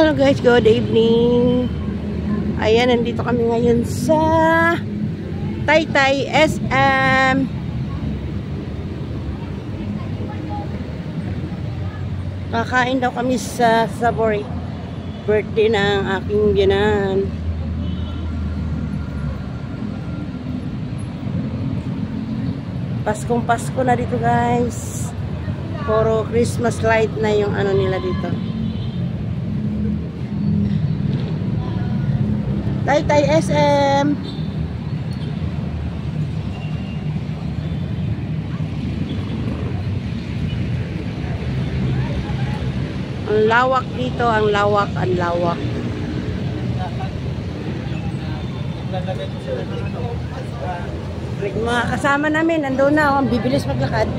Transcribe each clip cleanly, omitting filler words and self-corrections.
Hello guys, good evening. Ayan, nandito kami ngayon sa Taytay SM. Kakain daw kami sa Savory. Birthday ng aking biyanan. Paskong Pasko na dito guys. Puro Christmas light na yung ano nila dito. Taytay SM. Ang lawak dito, ang lawak, ang lawak. Mga kasama namin, nandun na, ang bibilis maglakad.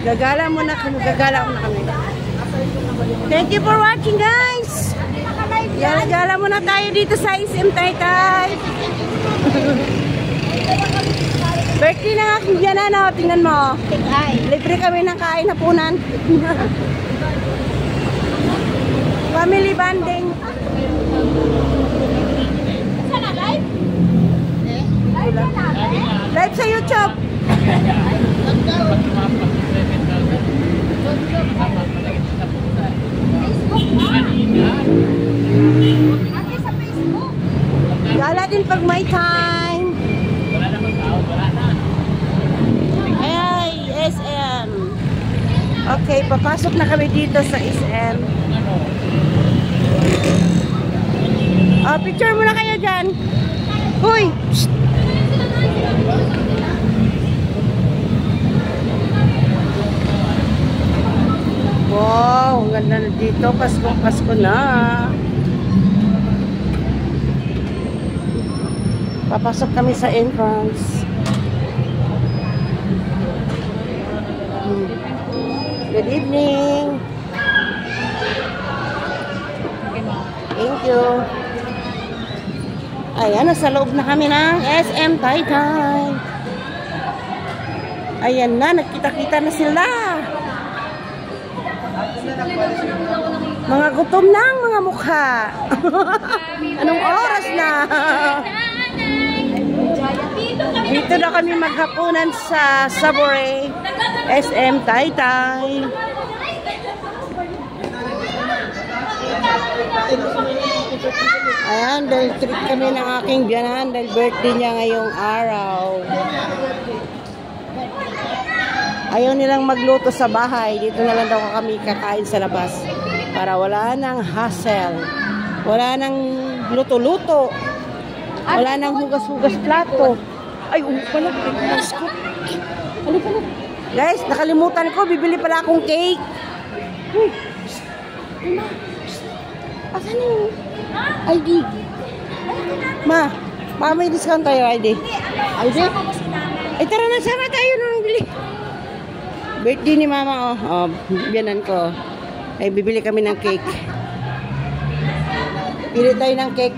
Gagala muna kami, Thank you for watching guys. Gala muna tayo dito sa SM Taytay. Birthday ng aking biyanan, no? Tingnan mo. Libre kami ng kain hapunan. Family bonding. Live sa YouTube. Gala din pag may time. Ay, SM. Okay, papasok na kami dito sa SM. Picture muna kayo dyan. Huy! Shh. Wow, ang ganda na dito. Pasko na. Papasok kami sa entrance. Good evening. Thank you. Ayan, nasa loob na kami ng SM Taytay. Ayan na, nagkita-kita na sila. Mga gutom na ang mga mukha. Anong oras na? Dito na kami maghapunan sa Savory SM Taytay. Ayan, dahil treat kami ng aking biyanan dahil birthday niya ngayong araw. Ayaw nilang magluto sa bahay. Dito na lang daw kami kakain sa labas. Para wala nang hassle. Wala nang luto-luto. Wala nang hugas-hugas plato. Ay, pala. Guys, nakalimutan ko. Bibili pala akong cake. Asan yung ID? Ma, may discount tayo ID. ID? Ay, tara na, sama tayo nung bili. Birthday ni mama, oh. Biyanan ko. Ay, bibili kami ng cake. Pili tayo ng cake.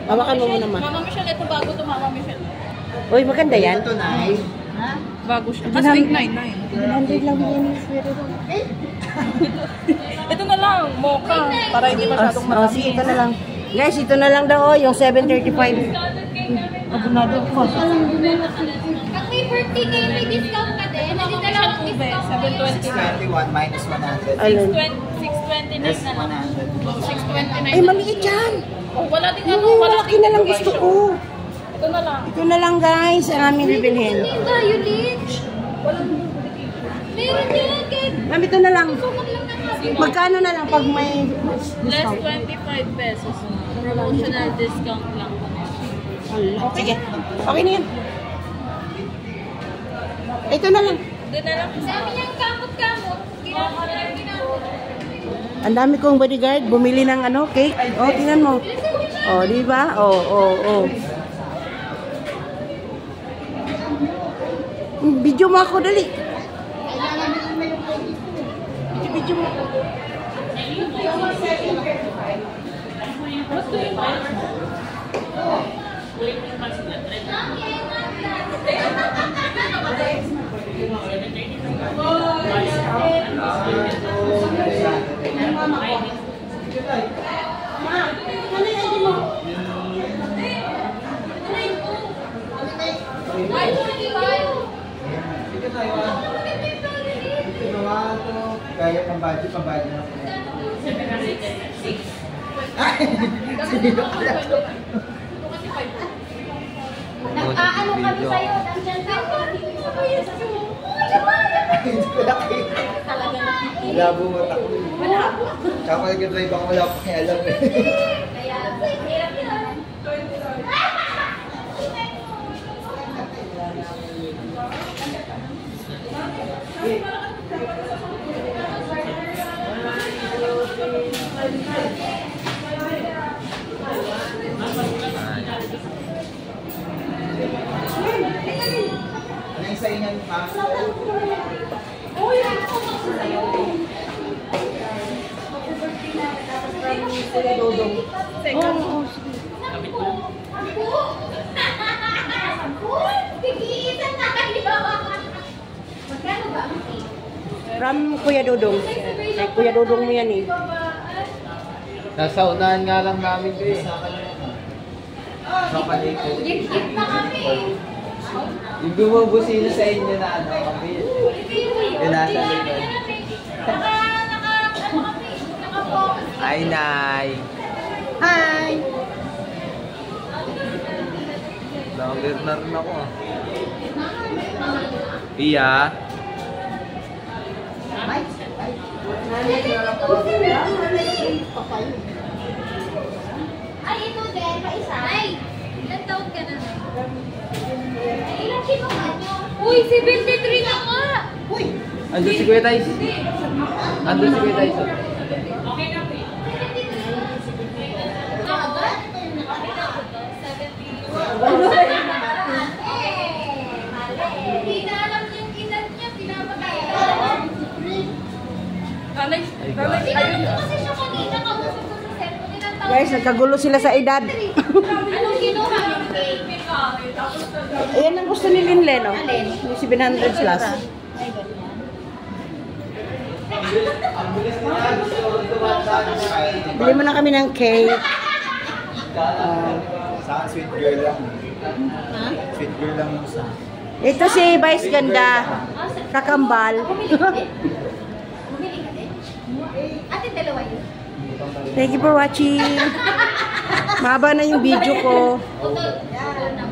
Mawakan mo muna, ma. Mama Michelle, ito bago to, Mama Michelle. Uy, maganda yan. Ito, Nay. Ha? Bago siya. Mas big 99. 100 lang yan. Ito na lang, mocha. Para hindi masyadong matapos. Sige, ito na lang. Guys, ito na lang daw, yung 735. Abunado ko. Pag may birthday kayo, may discount ka din. Hindi na lang ang discount. 21 minus 100. Alin? 629 Yes, na lang. 100. 629. Ay, maliit yan. Oh, wala din Yung malaki na lang gusto ko. Ito na lang. Ito na lang guys, ang aming bibilhin. Hindi tayo, Lynch. Meron yun, kaya Ma'am, ito na lang. sumag lang ng happy. Magkano na lang pag may Less discount? 25 pesos. Promotional discount lang. Sige, okay na yan. Ito na lang. Doon na lang. Sabi niyang kamot-kamot. Ginamot. Ang dami kong bodyguard, bumili ng ano, cake. Oh, tingnan mo. Oh, di ba? Oh. Video mo ako, dali. Video mo ako. Kaya pambadyo na po. Nag-aano kami sa'yo. Nandiyan ka. Talaga nakikita. Malabo mata ko. Malabo. Tsaka nag-drive ako, wala pa kaya alam eh. Kaya, hirap yun. Ano yung sa'yo niyan, ma? From Kuya Dodong. Ay, Kuya Dodong mo yan eh. Nasa unahan nga lang namin ko eh. Sa palito. Git-git na kami. Yung bumubusino sa inyo na ano, kami. Yung nasa likod. Ay, Nay. Hi! Longer na rin ako. Iya. Ay, ito din, paisa. Ay, ilan taon ka na? Ay, ilan kilo ka nyo? Uy, 73 na nga! Uy! Andun si Kuya Tais. Andun si Kuya Tais. Hindi na alam yung edad niya, pinapatay. Ayun kasi siya kanina, kausap ko sa cellphone. Ilan taon Guys, ka na? nagkagulo sila sa edad. Anong kinuha yung cake? Ayan ang gusto ni Linlen, no? Yung 700 plus. Bili mo na kami ng cake. Saan sweet girl lang. Sweet girl lang yung sa. Ito si Vice Ganda. Kakambal. Bumili ka din? Bumili ka din? Ate, dalawa yun. Thank you for watching. Mahaba na yung video ko. Total, na